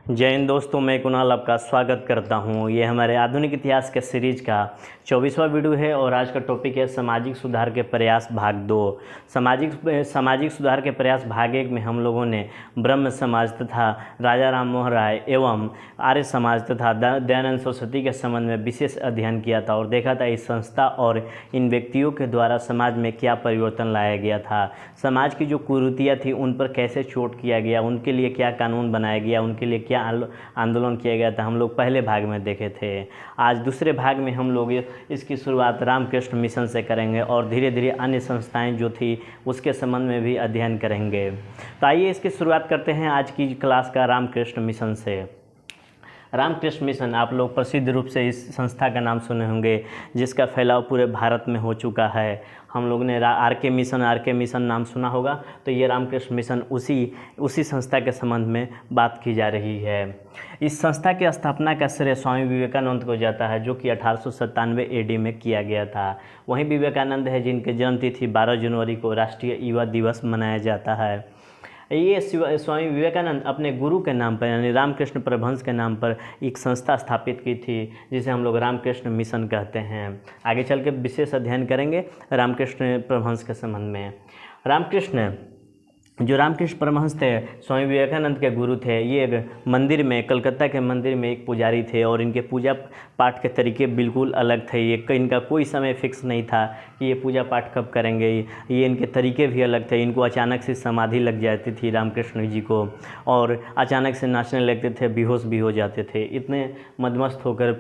जय हिंद दोस्तों, मैं कुणाल आपका स्वागत करता हूं। ये हमारे आधुनिक इतिहास के सीरीज का 24वां वीडियो है और आज का टॉपिक है सामाजिक सुधार के प्रयास भाग 2। सामाजिक सुधार के प्रयास भाग 1 में हम लोगों ने ब्रह्म समाज तथा राजा राम मोहन राय एवं आर्य समाज तथा दयानंद सरस्वती के संबंध में विशेष अध्ययन किया था और देखा था इस संस्था और इन व्यक्तियों के द्वारा समाज में क्या परिवर्तन लाया गया था, समाज की जो कुरीतियाँ थी उन पर कैसे चोट किया गया, उनके लिए क्या कानून बनाया गया, उनके लिए क्या आंदोलन किया गया था। हम लोग पहले भाग में देखे थे। आज दूसरे भाग में हम लोग इसकी शुरुआत रामकृष्ण मिशन से करेंगे और धीरे धीरे अन्य संस्थाएं जो थी उसके संबंध में भी अध्ययन करेंगे। तो आइए इसकी शुरुआत करते हैं आज की क्लास का रामकृष्ण मिशन से। रामकृष्ण मिशन आप लोग प्रसिद्ध रूप से इस संस्था का नाम सुने होंगे जिसका फैलाव पूरे भारत में हो चुका है। हम लोग ने आर के मिशन नाम सुना होगा, तो ये रामकृष्ण मिशन उसी संस्था के संबंध में बात की जा रही है। इस संस्था की स्थापना का श्रेय स्वामी विवेकानंद को जाता है, जो कि 1897 AD में किया गया था। वहीं विवेकानंद है जिनके जन्मतिथि 12 जनवरी को राष्ट्रीय युवा दिवस मनाया जाता है। ये स्वामी विवेकानंद अपने गुरु के नाम पर यानी रामकृष्ण परमहंस के नाम पर एक संस्था स्थापित की थी जिसे हम लोग रामकृष्ण मिशन कहते हैं। आगे चल के विशेष अध्ययन करेंगे रामकृष्ण परमहंस के संबंध में। रामकृष्ण परमहंस थे स्वामी विवेकानंद के गुरु थे। ये एक मंदिर में, कलकत्ता के मंदिर में एक पुजारी थे और इनके पूजा पाठ के तरीके बिल्कुल अलग थे। इनका कोई समय फिक्स नहीं था कि ये पूजा पाठ कब करेंगे। ये इनके तरीके भी अलग थे। इनको अचानक से समाधि लग जाती थी रामकृष्ण जी को और अचानक से नाचने लगते थे, बेहोश भी हो जाते थे। इतने मदमस्त होकर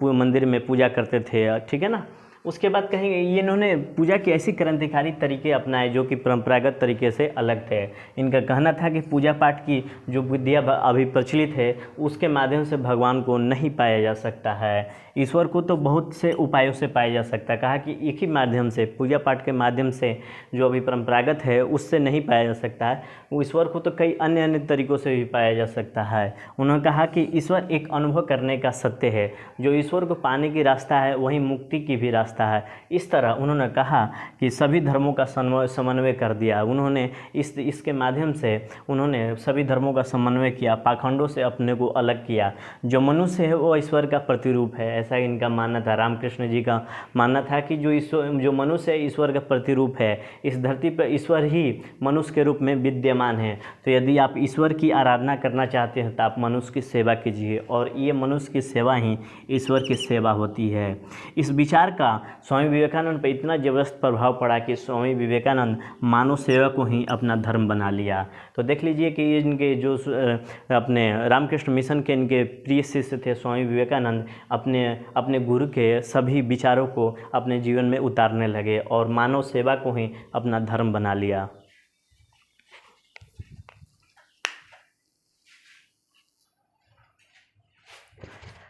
मंदिर में पूजा करते थे, ठीक है ना। उसके बाद कहेंगे ये इन्होंने पूजा की ऐसी क्रांतिकारी तरीके अपनाए जो कि परंपरागत तरीके से अलग थे। इनका कहना था कि पूजा पाठ की जो विद्या अभी प्रचलित है उसके माध्यम से भगवान को नहीं पाया जा सकता है। ईश्वर को तो बहुत से उपायों से पाया जा सकता है। कहा कि एक ही माध्यम से, पूजा पाठ के माध्यम से जो अभी परंपरागत है उससे नहीं पाया जा सकता है। वो ईश्वर को तो कई अन्य तरीक़ों से भी पाया जा सकता है। उन्होंने कहा कि ईश्वर एक अनुभव करने का सत्य है। जो ईश्वर को पाने की रास्ता है वही मुक्ति की भी रास्ता है। इस तरह उन्होंने कहा कि सभी धर्मों का समन्वय कर दिया। उन्होंने इसके माध्यम से उन्होंने सभी धर्मों का समन्वय किया, पाखंडों से अपने को अलग किया। जो मनुष्य है वो ईश्वर का प्रतिरूप है, ऐसा इनका मानना था। रामकृष्ण जी का मानना था कि जो मनुष्य है ईश्वर का प्रतिरूप है। इस धरती पर ईश्वर ही मनुष्य के रूप में विद्यमान है। तो यदि आप ईश्वर की आराधना करना चाहते हैं तो आप मनुष्य की सेवा कीजिए और ये मनुष्य की सेवा ही ईश्वर की सेवा होती है। इस विचार का स्वामी विवेकानंद पर इतना ज़बरदस्त प्रभाव पड़ा कि स्वामी विवेकानंद मानव सेवा को ही अपना धर्म बना लिया। तो देख लीजिए कि इनके जो अपने रामकृष्ण मिशन के इनके प्रिय शिष्य थे स्वामी विवेकानंद अपने गुरु के सभी विचारों को अपने जीवन में उतारने लगे और मानव सेवा को ही अपना धर्म बना लिया।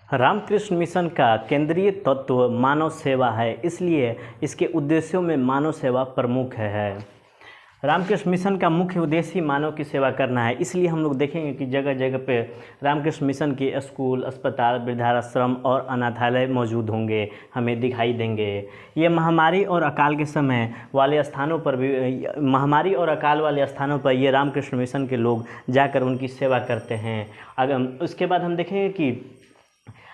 रामकृष्ण मिशन का केंद्रीय तत्व मानव सेवा है, इसलिए इसके उद्देश्यों में मानव सेवा प्रमुख है। रामकृष्ण मिशन का मुख्य उद्देश्य ही मानव की सेवा करना है। इसलिए हम लोग देखेंगे कि जगह जगह पे रामकृष्ण मिशन के स्कूल, अस्पताल, वृद्धाश्रम और अनाथालय मौजूद होंगे, हमें दिखाई देंगे। ये महामारी और अकाल वाले स्थानों पर ये रामकृष्ण मिशन के लोग जाकर उनकी सेवा करते हैं। अगर उसके बाद हम देखेंगे कि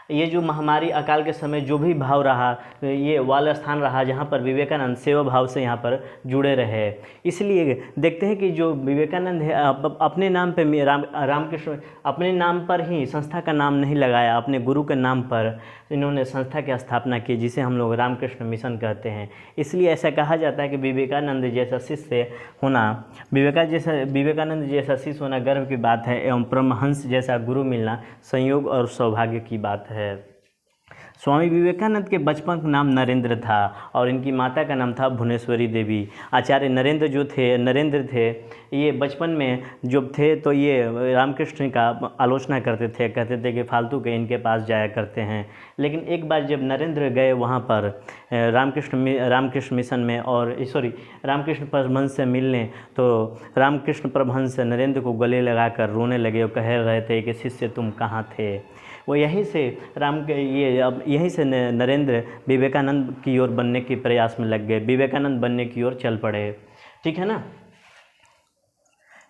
ये जो महामारी अकाल के समय जो भी भाव रहा, ये वाला स्थान रहा जहाँ पर विवेकानंद सेवा भाव से यहाँ पर जुड़े रहे। इसलिए देखते हैं कि जो विवेकानंद है अपने नाम पे रामकृष्ण अपने नाम पर ही संस्था का नाम नहीं लगाया, अपने गुरु के नाम पर इन्होंने संस्था की स्थापना की जिसे हम लोग रामकृष्ण मिशन कहते हैं। इसलिए ऐसा कहा जाता है कि विवेकानंद जैसा शिष्य होना गर्व की बात है एवं परमहंस जैसा गुरु मिलना संयोग और सौभाग्य की बात है। स्वामी विवेकानंद के बचपन का नाम नरेंद्र था और इनकी माता का नाम था भुवनेश्वरी देवी। आचार्य नरेंद्र थे, ये बचपन में जब थे तो ये रामकृष्ण का आलोचना करते थे, कहते थे कि फालतू के इनके पास जाया करते हैं। लेकिन एक बार जब नरेंद्र गए वहाँ पर रामकृष्ण मिशन में और रामकृष्ण परमहंस से मिलने, तो रामकृष्ण परमहंस नरेंद्र को गले लगाकर रोने लगे और कह रहे थे कि शिष्य तुम कहाँ थे। वो यहीं से नरेंद्र विवेकानंद की ओर बनने के प्रयास में लग गए, विवेकानंद बनने की ओर चल पड़े, ठीक है ना।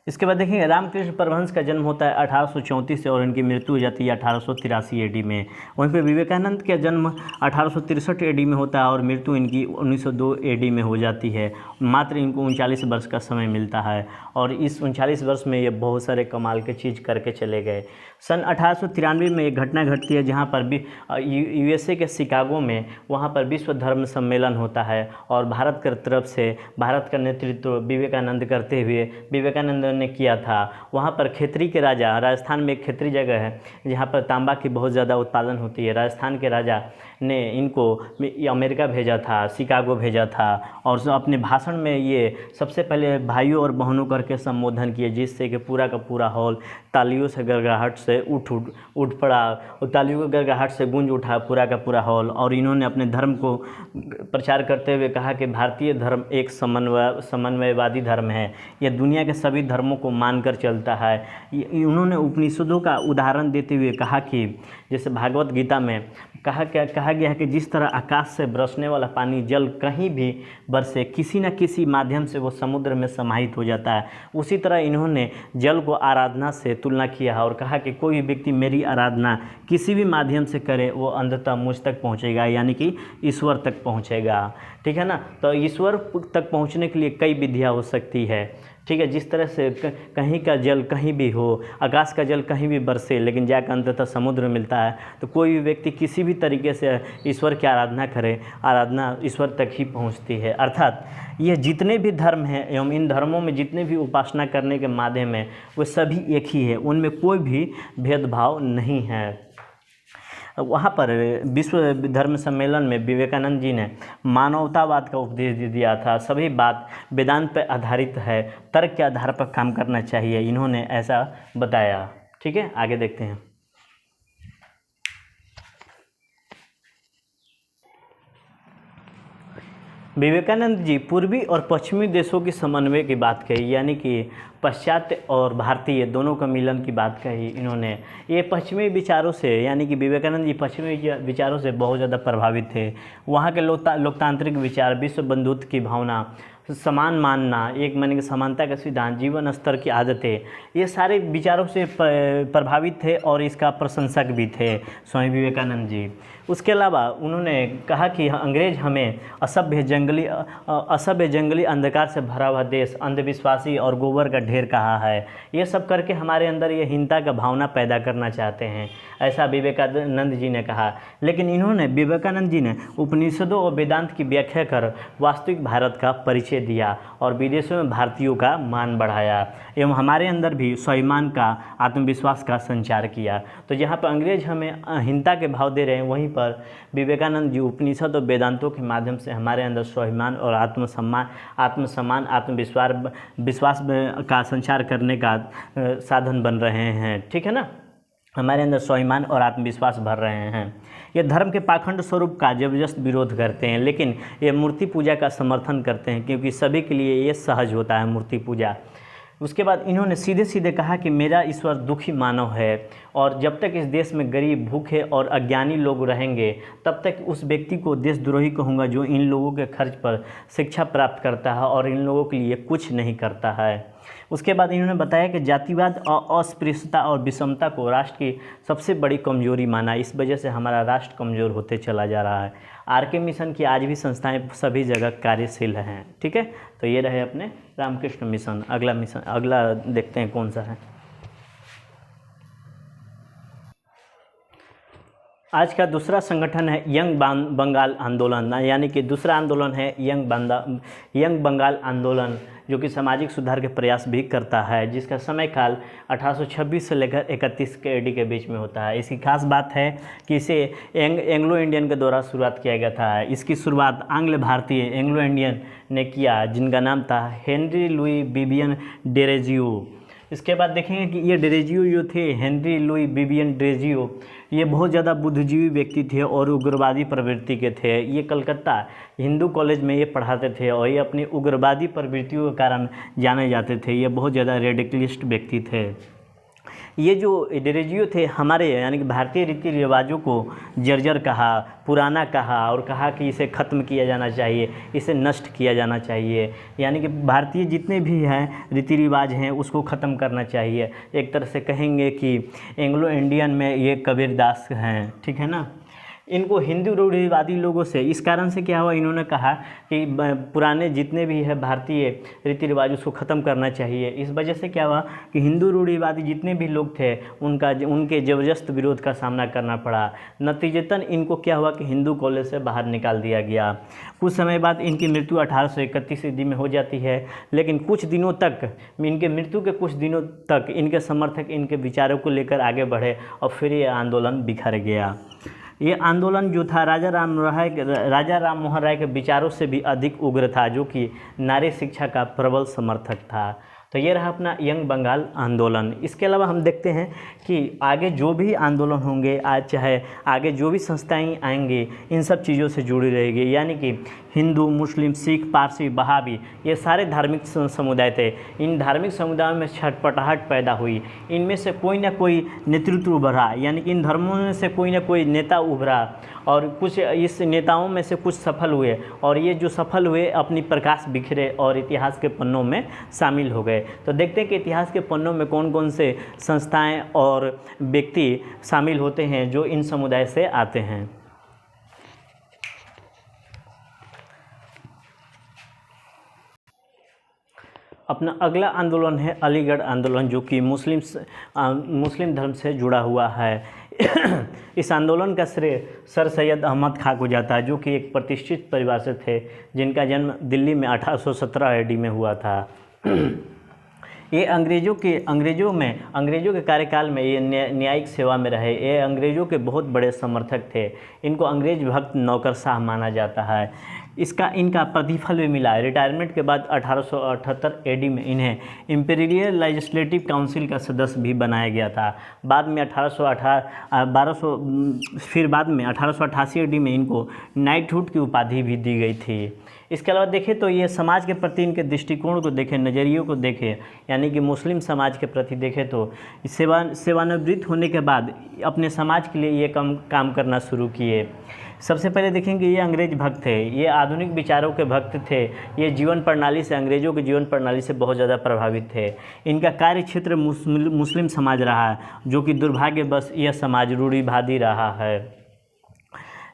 इसके बाद देखेंगे रामकृष्ण परमहंस का जन्म होता है 1834 से और इनकी मृत्यु हो जाती है 1883 AD में। वहीं पे विवेकानंद का जन्म 1863 AD में होता है और मृत्यु इनकी 1902 AD में हो जाती है। मात्र इनको 39 वर्ष का समय मिलता है और इस 39 वर्ष में ये बहुत सारे कमाल के चीज़ करके चले गए। सन 1893 में एक घटना घटती है जहाँ पर भी USA के शिकागो में वहाँ पर विश्व धर्म सम्मेलन होता है और भारत की तरफ से भारत का नेतृत्व विवेकानंद करते हुए विवेकानंद ने किया था। वहाँ पर खेतरी के राजा, राजस्थान में एक खेतरी जगह है जहाँ पर तांबा की बहुत ज़्यादा उत्पादन होती है। राजस्थान के राजा ने इनको अमेरिका भेजा था, शिकागो भेजा था और अपने भाषण में ये सबसे पहले भाइयों और बहनों करके संबोधन किए, जिससे कि पूरा का पूरा हॉल तालियों से गड़गड़ाहट से उठ पड़ा और तालियों की गड़गड़ाहट से गूंज उठा पूरा का पूरा हॉल। और इन्होंने अपने धर्म को प्रचार करते हुए कहा कि भारतीय धर्म एक समन्वयवादी धर्म है, यह दुनिया के सभी धर्मों को मानकर चलता है। उन्होंने उपनिषदों का उदाहरण देते हुए कहा कि जैसे भागवत गीता में कहा गया है कि जिस तरह आकाश से बरसने वाला पानी जल कहीं भी बरसे किसी न किसी माध्यम से वो समुद्र में समाहित हो जाता है, उसी तरह इन्होंने जल को आराधना से तुलना किया है और कहा कि कोई भी व्यक्ति मेरी आराधना किसी भी माध्यम से करे वो अंततः मुझ तक पहुँचेगा, यानी कि ईश्वर तक पहुँचेगा। ठीक है ना। तो ईश्वर तक पहुँचने के लिए कई विधियाँ हो सकती है। ठीक है, जिस तरह से कहीं का जल कहीं भी हो, आकाश का जल कहीं भी बरसे लेकिन जाकर अंततः समुद्र में मिलता है, तो कोई भी व्यक्ति किसी भी तरीके से ईश्वर की आराधना करे, आराधना ईश्वर तक ही पहुंचती है। अर्थात ये जितने भी धर्म हैं एवं इन धर्मों में जितने भी उपासना करने के माध्यम हैं वो सभी एक ही है, उनमें कोई भी भेदभाव नहीं है। वहाँ पर विश्व धर्म सम्मेलन में विवेकानंद जी ने मानवतावाद का उपदेश दिया था। सभी बात वेदांत पर आधारित है, तर्क के आधार पर काम करना चाहिए, इन्होंने ऐसा बताया। ठीक है, आगे देखते हैं। विवेकानंद जी पूर्वी और पश्चिमी देशों की समन्वय की बात कही, यानी कि पाश्चात्य और भारतीय दोनों का मिलन की बात कही इन्होंने। ये पश्चिमी विचारों से, यानी कि विवेकानंद जी पश्चिमी विचारों से बहुत ज़्यादा प्रभावित थे। वहाँ के लोकतांत्रिक विचार, विश्व बंधुत्व की भावना, समान मानना, एक मन की समानता का सिद्धांत, जीवन स्तर की आदतें, ये सारे विचारों से प्रभावित थे और इसका प्रशंसक भी थे स्वामी विवेकानंद जी। उसके अलावा उन्होंने कहा कि अंग्रेज हमें असभ्य जंगली अंधकार से भरा हुआ देश, अंधविश्वासी और गोबर का ढेर कहा है। ये सब करके हमारे अंदर ये हीनता का भावना पैदा करना चाहते हैं, ऐसा विवेकानंद जी ने कहा। लेकिन विवेकानंद जी ने उपनिषदों और वेदांत की व्याख्या कर वास्तविक भारत का परिचय दिया और विदेशों में भारतीयों का मान बढ़ाया एवं हमारे अंदर भी स्वाभिमान का, आत्मविश्वास का संचार किया। तो जहाँ पर अंग्रेज हमें अहिंसा के भाव दे रहे हैं, वहीं पर विवेकानंद जी उपनिषद और वेदांतों के माध्यम से हमारे अंदर स्वाभिमान और आत्मसम्मान, आत्मविश्वास का संचार करने का साधन बन रहे हैं। ठीक है ना, हमारे अंदर स्वाभिमान और आत्मविश्वास भर रहे हैं। ये धर्म के पाखंड स्वरूप का जबरदस्त विरोध करते हैं, लेकिन ये मूर्ति पूजा का समर्थन करते हैं क्योंकि सभी के लिए ये सहज होता है मूर्ति पूजा। उसके बाद इन्होंने सीधे सीधे कहा कि मेरा ईश्वर दुखी मानव है और जब तक इस देश में गरीब, भूखे और अज्ञानी लोग रहेंगे तब तक उस व्यक्ति को देशद्रोही कहूँगा जो इन लोगों के खर्च पर शिक्षा प्राप्त करता है और इन लोगों के लिए कुछ नहीं करता है। उसके बाद इन्होंने बताया कि जातिवाद, अस्पृश्यता और विषमता को राष्ट्र की सबसे बड़ी कमजोरी माना, इस वजह से हमारा राष्ट्र कमज़ोर होते चला जा रहा है। आरके मिशन की आज भी संस्थाएं सभी जगह कार्यशील हैं। ठीक है, तो ये रहे अपने रामकृष्ण मिशन। अगला देखते हैं कौन सा है। आज का दूसरा संगठन है यंग बंगाल आंदोलन, यानी कि दूसरा आंदोलन है यंग बंगाल आंदोलन, जो कि सामाजिक सुधार के प्रयास भी करता है, जिसका समय काल 1826 से लेकर 31 के AD के बीच में होता है। इसकी खास बात है कि इसे एंग्लो इंडियन के द्वारा शुरुआत किया गया था। इसकी शुरुआत आंग्ल भारतीय एंग्लो इंडियन ने किया, जिनका नाम था हेनरी लुई विवियन डेरोजियो। इसके बाद देखेंगे कि ये डेरोजियो जो थे, हेनरी लुई विवियन डेरोजियो, ये बहुत ज़्यादा बुद्धिजीवी व्यक्ति थे और उग्रवादी प्रवृत्ति के थे। ये कलकत्ता हिंदू कॉलेज में ये पढ़ाते थे और ये अपनी उग्रवादी प्रवृत्तियों के कारण जाने जाते थे। ये बहुत ज़्यादा रेडिकलिस्ट व्यक्ति थे। ये जो अंग्रेजियों थे हमारे यानी कि भारतीय रीति रिवाजों को जर्जर कहा, पुराना कहा और कहा कि इसे ख़त्म किया जाना चाहिए, इसे नष्ट किया जाना चाहिए। यानी कि भारतीय जितने भी हैं रीति रिवाज हैं उसको ख़त्म करना चाहिए। एक तरह से कहेंगे कि एंग्लो इंडियन में ये कबीरदास हैं, ठीक है ना। इनको हिंदू रूढ़िवादी लोगों से इस कारण से क्या हुआ, इन्होंने कहा कि पुराने जितने भी है भारतीय रीति रिवाज उसको ख़त्म करना चाहिए। इस वजह से क्या हुआ कि हिंदू रूढ़िवादी जितने भी लोग थे उनके ज़बरदस्त विरोध का सामना करना पड़ा। नतीजतन इनको क्या हुआ कि हिंदू कॉलेज से बाहर निकाल दिया गया। कुछ समय बाद इनकी मृत्यु 1831 ईस्वी में हो जाती है, लेकिन कुछ दिनों तक, इनके मृत्यु के कुछ दिनों तक इनके समर्थक इनके विचारों को लेकर आगे बढ़े और फिर ये आंदोलन बिखर गया। ये आंदोलन जो था राजा राम मोहन राय के विचारों से भी अधिक उग्र था, जो कि नारी शिक्षा का प्रबल समर्थक था। तो ये रहा अपना यंग बंगाल आंदोलन। इसके अलावा हम देखते हैं कि आगे जो भी आंदोलन होंगे, आज चाहे आगे जो भी संस्थाएं आएंगी, इन सब चीज़ों से जुड़ी रहेगी। यानी कि हिंदू, मुस्लिम, सिख, पारसी, बहावी, ये सारे धार्मिक समुदाय थे। इन धार्मिक समुदायों में छटपटाहट पैदा हुई। इनमें से कोई ना कोई नेतृत्व उभरा, यानी कि इन धर्मों में से कोई ना कोई नेता उभरा और कुछ इस नेताओं में से कुछ सफल हुए, और ये जो सफल हुए अपनी प्रकाश बिखरे और इतिहास के पन्नों में शामिल हो गए। तो देखते हैं कि इतिहास के पन्नों में कौन कौन से संस्थाएं और व्यक्ति शामिल होते हैं जो इन समुदाय से आते हैं। अपना अगला आंदोलन है अलीगढ़ आंदोलन, जो कि मुस्लिम धर्म से जुड़ा हुआ है। इस आंदोलन का श्रेय सर सैयद अहमद खां को जाता है, जो कि एक प्रतिष्ठित परिवार से थे, जिनका जन्म दिल्ली में 1817 AD में हुआ था। ये अंग्रेज़ों के कार्यकाल में ये न्यायिक सेवा में रहे। ये अंग्रेज़ों के बहुत बड़े समर्थक थे। इनको अंग्रेज भक्त नौकरशाह माना जाता है। इनका प्रतिफल भी मिला। रिटायरमेंट के बाद 1878 AD में इन्हें इम्पीरियल लेजिस्लेटिव काउंसिल का सदस्य भी बनाया गया था। बाद में 1888 AD में इनको नाइटहुड की उपाधि भी दी गई थी। इसके अलावा देखें तो ये समाज के प्रति इनके दृष्टिकोण को देखें, नज़रियों को देखें, यानी कि मुस्लिम समाज के प्रति देखें तो सेवानिवृत्त होने के बाद अपने समाज के लिए ये काम करना शुरू किए। सबसे पहले देखेंगे ये अंग्रेज भक्त थे, ये आधुनिक विचारों के भक्त थे। ये जीवन प्रणाली से, अंग्रेज़ों की जीवन प्रणाली से बहुत ज़्यादा प्रभावित थे। इनका कार्य क्षेत्र मुस्लिम समाज रहा है, जो कि दुर्भाग्यवश यह समाज रूढ़िवादी रहा है।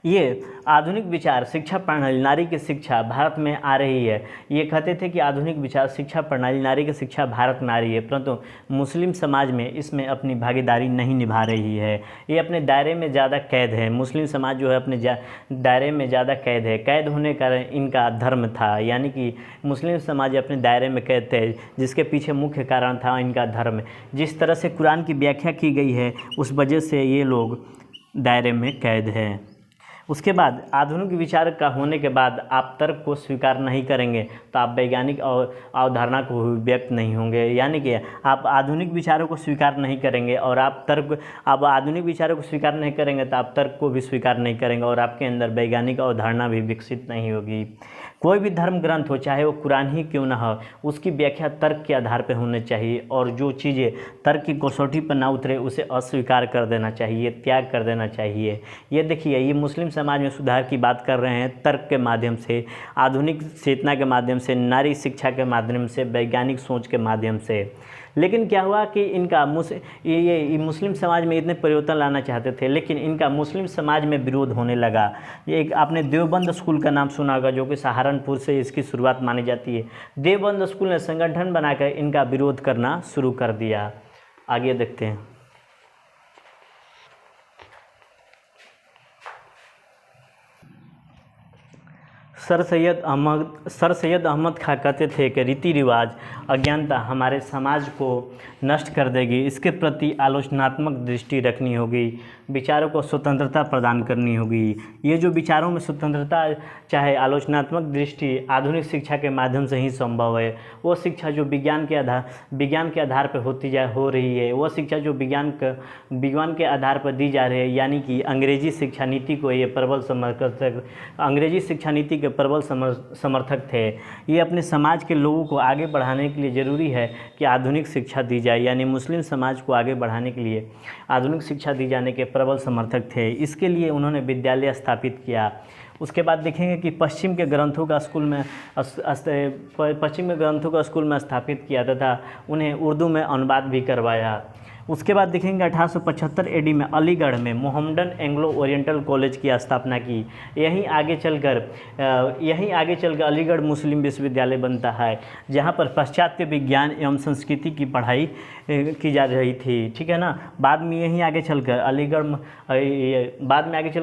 ये आधुनिक विचार, शिक्षा प्रणाली, नारी की शिक्षा भारत में आ रही है। ये कहते थे कि आधुनिक विचार, शिक्षा प्रणाली, नारी की शिक्षा भारत में आ रही है, परंतु मुस्लिम समाज में इसमें अपनी भागीदारी नहीं निभा रही है। ये अपने दायरे में ज़्यादा कैद है। मुस्लिम समाज जो है अपने दायरे में ज़्यादा कैद है। कैद होने का इनका धर्म था, यानी कि मुस्लिम समाज अपने दायरे में कैद थे, जिसके पीछे मुख्य कारण था इनका धर्म। जिस तरह से कुरान की व्याख्या की गई है, उस वजह से ये लोग दायरे में कैद हैं। उसके बाद आधुनिक विचार का होने के बाद आप तर्क को स्वीकार नहीं करेंगे तो आप वैज्ञानिक और अवधारणा को व्यक्त नहीं होंगे। यानी कि आप आधुनिक विचारों को स्वीकार नहीं करेंगे और आप आधुनिक विचारों को स्वीकार नहीं करेंगे तो आप तर्क को भी स्वीकार नहीं करेंगे और आपके अंदर वैज्ञानिक अवधारणा भी विकसित नहीं होगी। कोई भी धर्म ग्रंथ हो, चाहे वो कुरान ही क्यों ना हो, उसकी व्याख्या तर्क के आधार पर होनी चाहिए, और जो चीज़ें तर्क की कसौटी पर ना उतरे उसे अस्वीकार कर देना चाहिए, त्याग कर देना चाहिए। ये देखिए, ये मुस्लिम समाज में सुधार की बात कर रहे हैं तर्क के माध्यम से, आधुनिक चेतना के माध्यम से, नारी शिक्षा के माध्यम से, वैज्ञानिक सोच के माध्यम से। लेकिन क्या हुआ कि इनका ये मुस्लिम समाज में इतने परिवर्तन लाना चाहते थे, लेकिन इनका मुस्लिम समाज में विरोध होने लगा। एक आपने देवबंद स्कूल का नाम सुना होगा, जो कि सहारनपुर से इसकी शुरुआत मानी जाती है। देवबंद स्कूल ने संगठन बनाकर इनका विरोध करना शुरू कर दिया। आगे देखते हैं। सर सैयद अहमद खां कहते थे कि रीति रिवाज, अज्ञानता हमारे समाज को नष्ट कर देगी। इसके प्रति आलोचनात्मक दृष्टि रखनी होगी, विचारों को स्वतंत्रता प्रदान करनी होगी। ये जो विचारों में स्वतंत्रता, चाहे आलोचनात्मक दृष्टि, आधुनिक शिक्षा के माध्यम से ही संभव है। वो शिक्षा जो विज्ञान के आधार पर हो रही है, वो शिक्षा जो विज्ञान के आधार पर दी जा रही है, यानी कि अंग्रेजी शिक्षा नीति को ये प्रबल समर्थक, अंग्रेजी शिक्षा नीति के प्रबल समर्थक थे। ये अपने समाज के लोगों को आगे बढ़ाने के लिए ज़रूरी है कि आधुनिक शिक्षा दी जाए, यानी मुस्लिम समाज को आगे बढ़ाने के लिए आधुनिक शिक्षा दी जाने के प्रबल समर्थक थे। इसके लिए उन्होंने विद्यालय स्थापित किया। उसके बाद देखेंगे कि पश्चिम के ग्रंथों का स्कूल में स्थापित किया तथा उन्हें उर्दू में अनुवाद भी करवाया। उसके बाद देखेंगे 1875 एडी में अलीगढ़ में मोहम्मडन एंग्लो ओरिएंटल कॉलेज की स्थापना की। यहीं आगे चलकर अलीगढ़ मुस्लिम विश्वविद्यालय बनता है, जहां पर पाश्चात्य विज्ञान एवं संस्कृति की पढ़ाई की जा रही थी, ठीक है ना। बाद में आगे चलकर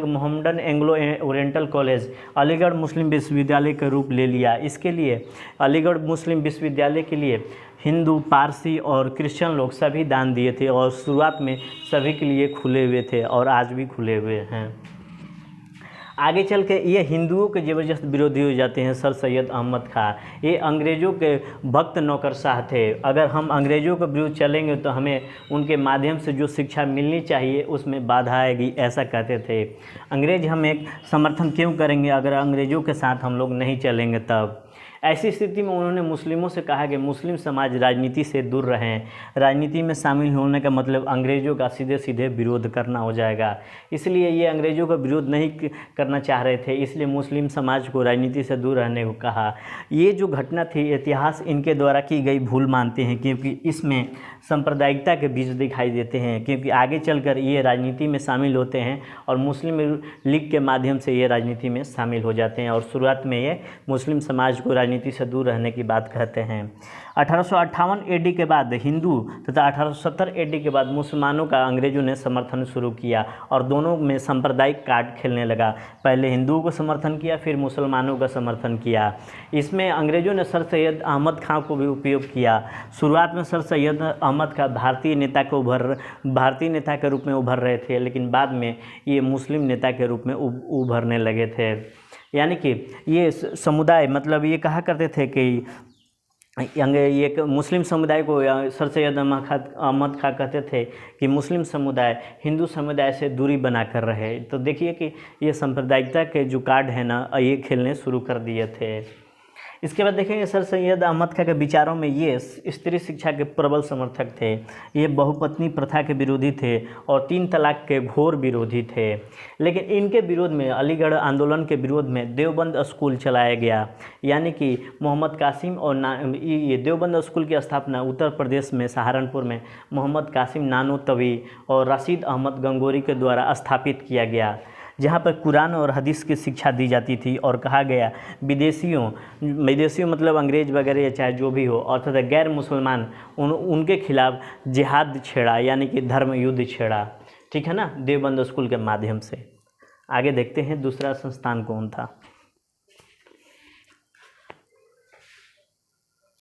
Mohammedan Anglo Oriental College Aligarh Muslim विश्वविद्यालय का रूप ले लिया। इसके लिए अलीगढ़ मुस्लिम विश्वविद्यालय के लिए हिंदू, पारसी और क्रिश्चियन लोग सभी दान दिए थे और शुरुआत में सभी के लिए खुले हुए थे और आज भी खुले हुए हैं। आगे चल के ये हिंदुओं के ज़बरदस्त विरोधी हो जाते हैं। सर सैयद अहमद खां, ये अंग्रेज़ों के भक्त नौकरशाह थे। अगर हम अंग्रेज़ों के विरुद्ध चलेंगे तो हमें उनके माध्यम से जो शिक्षा मिलनी चाहिए उसमें बाधा आएगी, ऐसा कहते थे। अंग्रेज़ हमें समर्थन क्यों करेंगे अगर अंग्रेज़ों के साथ हम लोग नहीं चलेंगे तब। ऐसी स्थिति में उन्होंने मुस्लिमों से कहा कि मुस्लिम समाज राजनीति से दूर रहें। राजनीति में शामिल होने का मतलब अंग्रेज़ों का सीधे सीधे विरोध करना हो जाएगा। इसलिए ये अंग्रेज़ों का विरोध नहीं करना चाह रहे थे, इसलिए मुस्लिम समाज को राजनीति से दूर रहने को कहा। ये जो घटना थी इतिहास इनके द्वारा की गई भूल मानते हैं, क्योंकि इसमें सांप्रदायिकता के बीज दिखाई देते हैं, क्योंकि आगे चलकर ये राजनीति में शामिल होते हैं और मुस्लिम लीग के माध्यम से ये राजनीति में शामिल हो जाते हैं और शुरुआत में ये मुस्लिम समाज को राजनीति से दूर रहने की बात कहते हैं। 1858 एडी के बाद हिंदू तथा 1870 एडी के बाद मुसलमानों का अंग्रेज़ों ने समर्थन शुरू किया और दोनों में सांप्रदायिक कार्ड खेलने लगा। पहले हिंदुओं को समर्थन किया, फिर मुसलमानों का समर्थन किया। इसमें अंग्रेज़ों ने सर सैयद अहमद खां को भी उपयोग किया। शुरुआत में सर सैयद अहमद खां भारतीय नेता के रूप में उभर रहे थे, लेकिन बाद में ये मुस्लिम नेता के रूप में उभरने लगे थे। यानी कि ये समुदाय, मतलब ये कहा करते थे कि ये मुस्लिम समुदाय को सर सैयद अहमद खां कहते थे कि मुस्लिम समुदाय हिंदू समुदाय से दूरी बनाकर रहे। तो देखिए कि ये सांप्रदायिकता के जो कार्ड है ना, ये खेलने शुरू कर दिए थे। इसके बाद देखेंगे सर सैयद अहमद खां के विचारों में ये स्त्री शिक्षा के प्रबल समर्थक थे। ये बहुपत्नी प्रथा के विरोधी थे और 3 तलाक के घोर विरोधी थे। लेकिन इनके विरोध में, अलीगढ़ आंदोलन के विरोध में देवबंद स्कूल चलाया गया, यानी कि मोहम्मद कासिम और ये देवबंद स्कूल की स्थापना उत्तर प्रदेश में सहारनपुर में मोहम्मद कासिम नानोतवी और रशीद अहमद गंगोरी के द्वारा स्थापित किया गया, जहाँ पर कुरान और हदीस की शिक्षा दी जाती थी और कहा गया विदेशियों मतलब अंग्रेज़ वगैरह या चाहे जो भी हो, अर्थात गैर मुसलमान उनके खिलाफ जिहाद छेड़ा, यानी कि धर्म युद्ध छेड़ा, ठीक है ना, देवबंद स्कूल के माध्यम से। आगे देखते हैं दूसरा संस्थान कौन था।